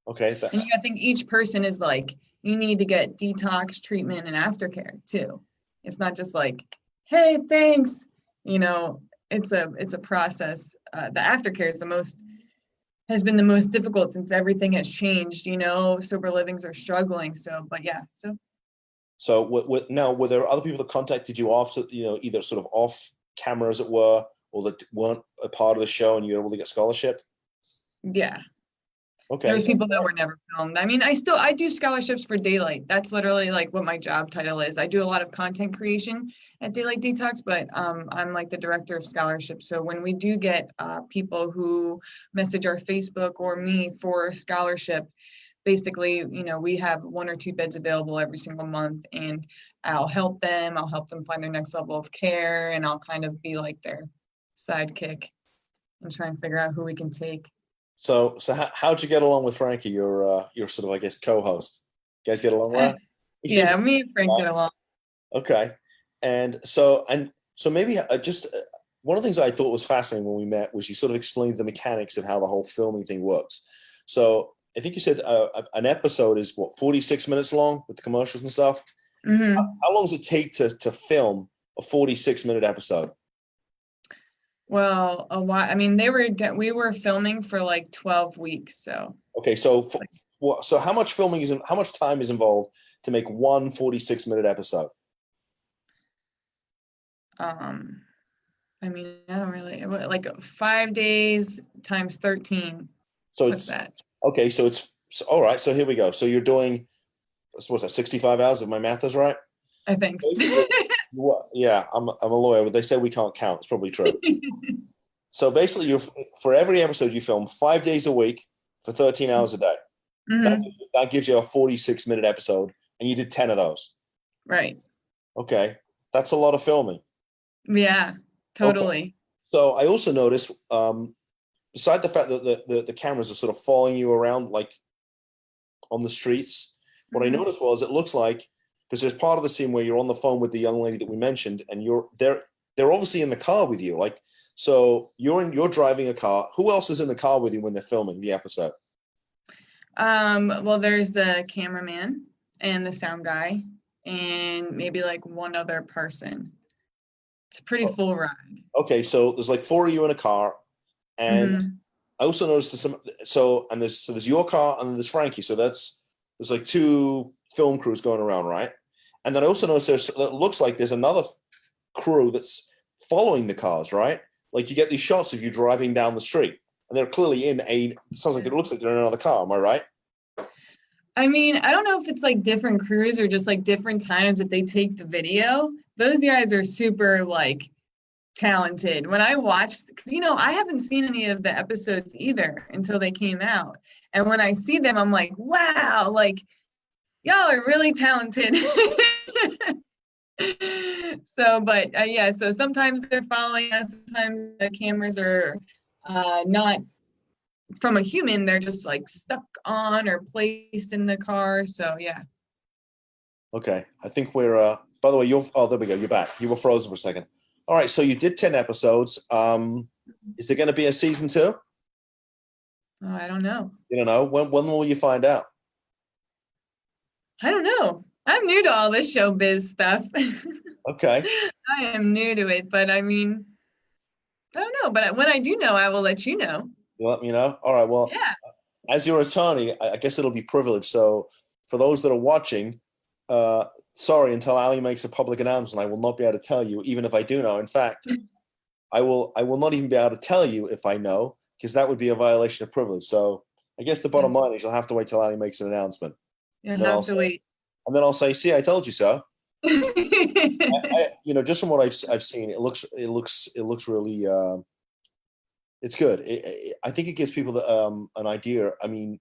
S1: Okay.
S2: And I think each person is like, you need to get detox treatment and aftercare too. It's not just like, hey, thanks. It's a process. The aftercare is has been the most difficult since everything has changed. Sober livings are struggling. So, but yeah, so
S1: So now, were there other people that contacted you after, either sort of off camera, as it were, or that weren't a part of the show and you were able to get scholarship?
S2: yeah.
S1: Okay.
S2: There's people that were never filmed. I mean, I do scholarships for Daylight. That's literally like what my job title is. I do a lot of content creation at Daylight Detox, but I'm like the director of scholarships. So when we do get people who message our Facebook or me for a scholarship, basically, we have 1 or 2 beds available every single month, and I'll help them. I'll help them find their next level of care, and I'll kind of be like their sidekick and try and figure out who we can take.
S1: So how'd you get along with Frankie, your sort of, I guess, co-host? You guys get along well? He seems
S2: Yeah, me and Frank get along.
S1: okay. And so maybe just one of the things I thought was fascinating when we met was you sort of explained the mechanics of how the whole filming thing works. So I think you said an episode is what, 46 minutes long with the commercials and stuff.
S2: Hmm.
S1: How long does it take to film a 46-minute episode?
S2: Well, a while. I mean, we were filming for like 12 weeks, so
S1: Okay, so
S2: like,
S1: so how much time is involved to make one 46-minute episode?
S2: um, I mean, I don't really like 5 days times 13.
S1: So
S2: What's
S1: it's
S2: that?
S1: okay. So all right. So here we go. So you're doing, what's that, 65 hours if my math is right?
S2: I think.
S1: Basically, yeah, I'm a lawyer, but they say we can't count. It's probably true. So basically, for every episode you film 5 days a week for 13 hours a day. That,
S2: Hmm.
S1: that gives you a 46-minute episode, and you did 10 of those.
S2: Right.
S1: Okay, that's a lot of filming.
S2: Yeah,
S1: Okay.
S2: totally.
S1: So I also noticed, beside the fact that the cameras are sort of following you around like on the streets, what I
S2: Hmm.
S1: noticed was it looks like, because there's part of the scene where you're on the phone with the young lady that we mentioned, and they're obviously in the car with you. Like, so you're driving a car. Who else is in the car with you when they're filming the episode?
S2: Well, there's the cameraman and the sound guy and maybe like one other person. It's a pretty full ride.
S1: Okay, so there's like four of you in a car, and
S2: Hmm.
S1: I also noticed there's some. So there's your car and then there's Frankie. So that's there's like two film crews going around, right? And then I also noticed it looks like there's another crew that's following the cars, right? Like you get these shots of you driving down the street, and they're clearly in a. It sounds like it looks like they're in another car. Am I right?
S2: I mean, I don't know if it's like different crews or just like different times that they take the video. Those guys are super like talented. When I watched, because I haven't seen any of the episodes either until they came out. And when I see them, I'm like, wow, like y'all are really talented. So, but yeah, so sometimes they're following us, sometimes the cameras are not from a human, they're just like stuck on or placed in the car. So yeah.
S1: Okay, I think we're. By the way, there we go. You're back. You were frozen for a second. All right, so you did 10 episodes. Is there going to be a season 2?
S2: Oh, I don't know.
S1: You don't know. When will you find out?
S2: I don't know. I'm new to all this showbiz stuff.
S1: Okay.
S2: I am new to it, but I mean, I don't know. But when I do know, I will let you know.
S1: You let me know. All right. Well,
S2: Yeah.
S1: As your attorney, I guess it'll be privileged. So for those that are watching, sorry, until Allie makes a public announcement, I will not be able to tell you, even if I do know. In fact, I will not even be able to tell you if I know, because that would be a violation of privilege. So I guess the bottom line is you'll have to wait till Allie makes an announcement.
S2: You'll have to wait.
S1: And then I'll say, see, I told you so. Just from what I've seen, it looks really, it's good. I think it gives people an idea. I mean,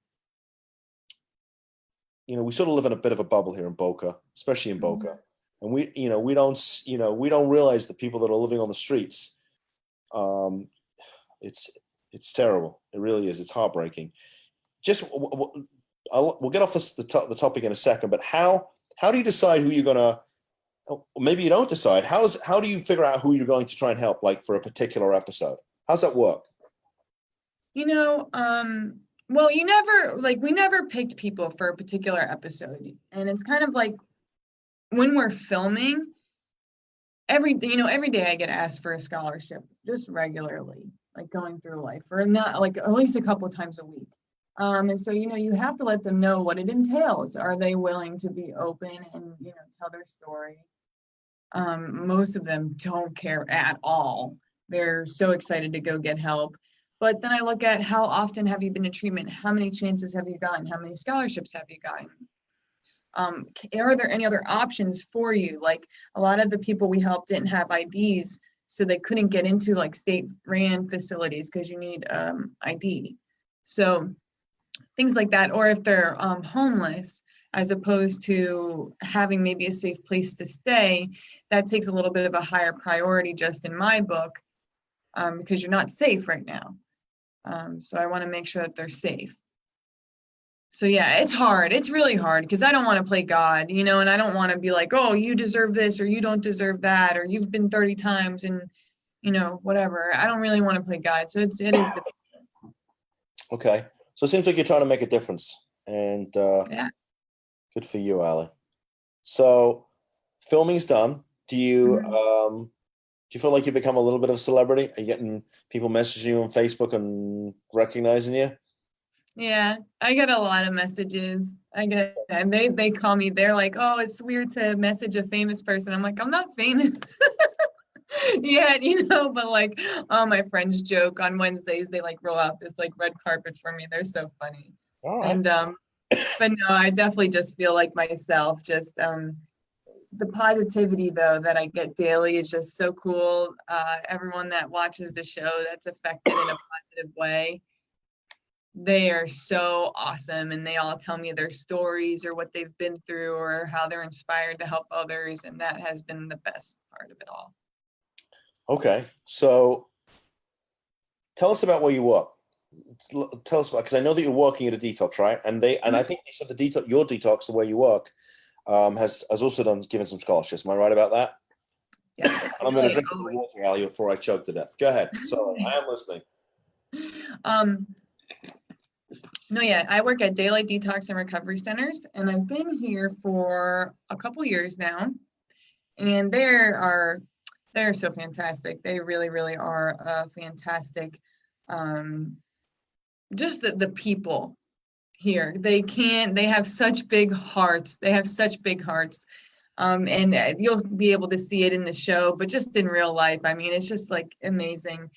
S1: we sort of live in a bit of a bubble here in Boca, especially in Boca, and we don't realize the people that are living on the streets. It's terrible. It really is. It's heartbreaking. We'll get off the topic in a second, but how do you decide who you're gonna? Maybe you don't decide. How do you figure out who you're going to try and help, like for a particular episode? How's that work?
S2: Well, we never picked people for a particular episode, and it's kind of like when we're filming. Every day I get asked for a scholarship, just regularly, like going through life, or not, like at least a couple of times a week. And so, you have to let them know what it entails. Are they willing to be open and, tell their story? Most of them don't care at all. They're so excited to go get help. But then I look at how often have you been to treatment? How many chances have you gotten? How many scholarships have you gotten? Are there any other options for you? Like a lot of the people we helped didn't have IDs, so they couldn't get into like state ran facilities because you need ID. So things like that, or if they're homeless, as opposed to having maybe a safe place to stay, that takes a little bit of a higher priority just in my book, because you're not safe right now. So I want to make sure that they're safe. So yeah, it's hard. It's really hard because I don't want to play God, and I don't want to be like, oh, you deserve this or you don't deserve that, or you've been 30 times and, whatever. I don't really want to play God. So it is difficult.
S1: Okay. So it seems like you're trying to make a difference, and
S2: yeah.
S1: Good for you, Allie. So filming's done. Do you feel like you've become a little bit of a celebrity? Are you getting people messaging you on Facebook and recognizing you?
S2: Yeah, I get a lot of messages. And they call me. They're like, "Oh, it's weird to message a famous person." I'm like, "I'm not famous yet, But like, all my friends joke on Wednesdays. They like roll out this like red carpet for me. They're so funny.
S1: All right.
S2: And but no, I definitely just feel like myself. Just the positivity though that I get daily is just so cool. Everyone that watches the show that's affected in a positive way, they are so awesome, and they all tell me their stories or what they've been through or how they're inspired to help others, and that has been the best part of it all.
S1: Okay, so tell us about where you work. Tell us about, because I know that you're working at a detox, right? And I think they said your detox, the way you work, has also given some scholarships. Am I right about that?
S2: Yeah.
S1: I'm going to drink the water, Allie, before I choke to death. Go ahead. Sorry, I am listening.
S2: No, yeah, I work at Daylight Detox and Recovery Centers, and I've been here for a couple years now, and they're so fantastic. They really, really are fantastic. Just the people here. They have such big hearts. They have such big hearts. And you'll be able to see it in the show, but just in real life, I mean, it's just like amazing.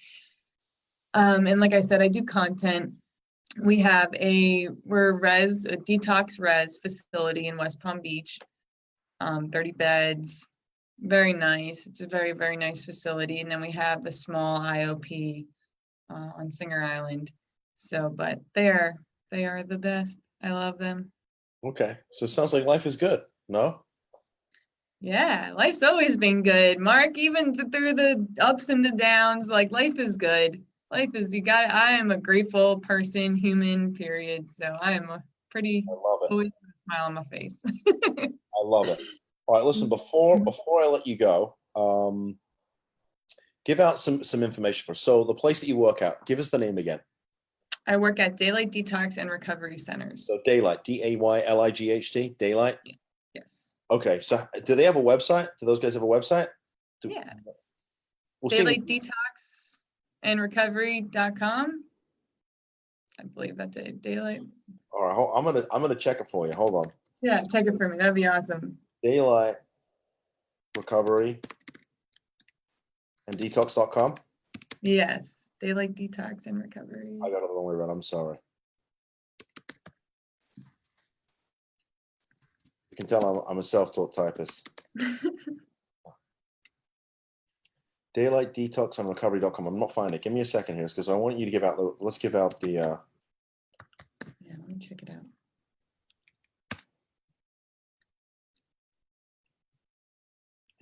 S2: And like I said, I do content. We're a detox res facility in West Palm Beach, 30 beds, very nice. It's a very, very nice facility. And then we have the small IOP on Singer Island. So, but they are the best. I love them.
S1: Okay. So it sounds like life is good. No?
S2: Yeah, life's always been good. Mark, even through the ups and the downs, like life is good. I am a grateful person, human, period. So I am
S1: I love it.
S2: always with a smile on my face.
S1: I love it. All right, listen, before I let you go, give out some information for us. So the place that you work out, give us the name again.
S2: I work at Daylight Detox and Recovery Centers.
S1: So Daylight, DAYLIGHT, Daylight?
S2: Yes.
S1: Okay, so do they have a website? Do those guys have a website?
S2: Yeah.
S1: We'll
S2: Daylight Detox and Recovery.com. I believe that's it. Daylight.
S1: All right, I'm gonna check it for you. Hold on.
S2: Yeah, check it for me. That'd be awesome.
S1: Daylight Recovery and Detox.com.
S2: Yes. Daylight Detox and Recovery.
S1: I got it the wrong way around. I'm sorry. You can tell I'm a self-taught typist. Daylight Detox and Recovery.com. I'm not finding it. Give me a second here, because I want you to give out let's give out the
S2: Yeah, let me check it out.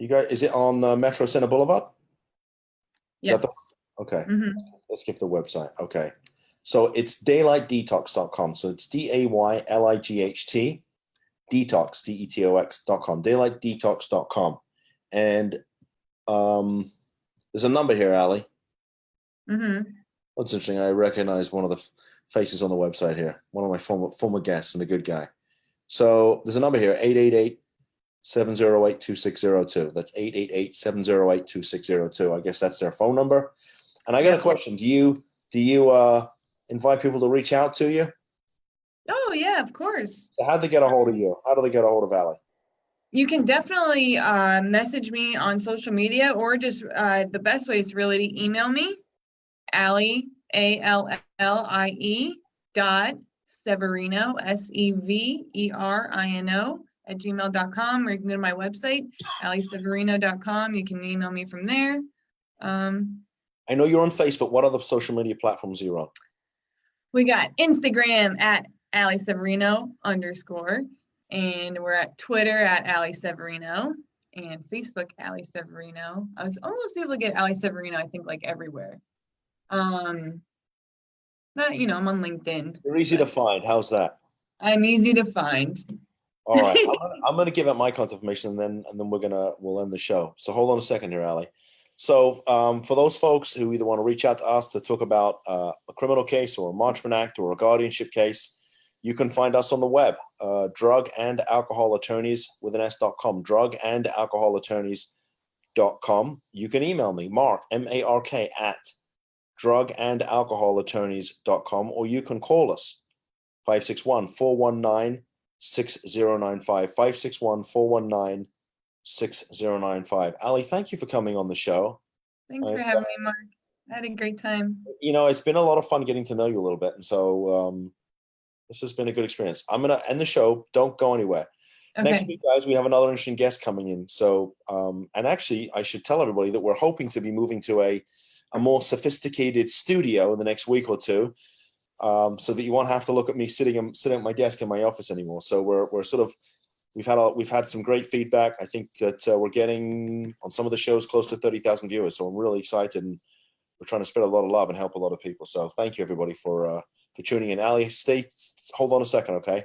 S1: you guys, is it on Metro Center Boulevard?
S2: Yes.
S1: Okay.
S2: Mm-hmm.
S1: Let's give the website. Okay. So it's daylightdetox.com. So it's DAYLIGHT detox, DETOX.com, daylightdetox.com. And there's a number here, Allie.
S2: Mm-hmm.
S1: What's interesting, I recognize one of the faces on the website here, one of my former guests and a good guy. So there's a number here, 888-708-2602. That's 888-708-2602. I guess that's their phone number. And I got a question. Do you invite people to reach out to you?
S2: Oh, yeah, of course.
S1: So how'd they get a hold of you? How do they get a hold of Allie?
S2: You can definitely message me on social media, or just the best way is really to email me, Allie, ALLIE .Severino, SEVERINO @gmail.com, or you can go to my website, allieseverino.com. You can email me from there.
S1: I know you're on Facebook. What other social media platforms are you on?
S2: We got Instagram at Allie Severino _, and we're at Twitter at Allie Severino, and Facebook Allie Severino. I was almost able to get Allie Severino, I think, like everywhere. But, you know, I'm on LinkedIn.
S1: You're easy to find. How's that?
S2: I'm easy to find.
S1: All right. I'm gonna give out my contact information, and then we'll end the show. So hold on a second here, Allie. So for those folks who either want to reach out to us to talk about a criminal case or a Marchman Act or a guardianship case, you can find us on the web, drug and alcohol attorneys with an S.com, drug and alcohol attorneys.com. You can email me, Mark, MARK, at drug and alcohol attorneys.com, or you can call us 561-419-6095, 561-419-6095. Allie, thank you for coming on the show.
S2: Thanks for having me, Mark. I had a great time.
S1: You know, it's been a lot of fun getting to know you a little bit. And so this has been a good experience. I'm going to end the show. Don't go anywhere. Okay. Next week, guys, we have another interesting guest coming in. So, and actually, I should tell everybody that we're hoping to be moving to a more sophisticated studio in the next week or two, so that you won't have to look at me sitting at my desk in my office anymore. So we're sort of, we've had some great feedback. I think that we're getting on some of the shows close to 30,000 viewers. So I'm really excited, and we're trying to spread a lot of love and help a lot of people. So thank you, everybody, for tuning in. Allie, hold on a second, okay?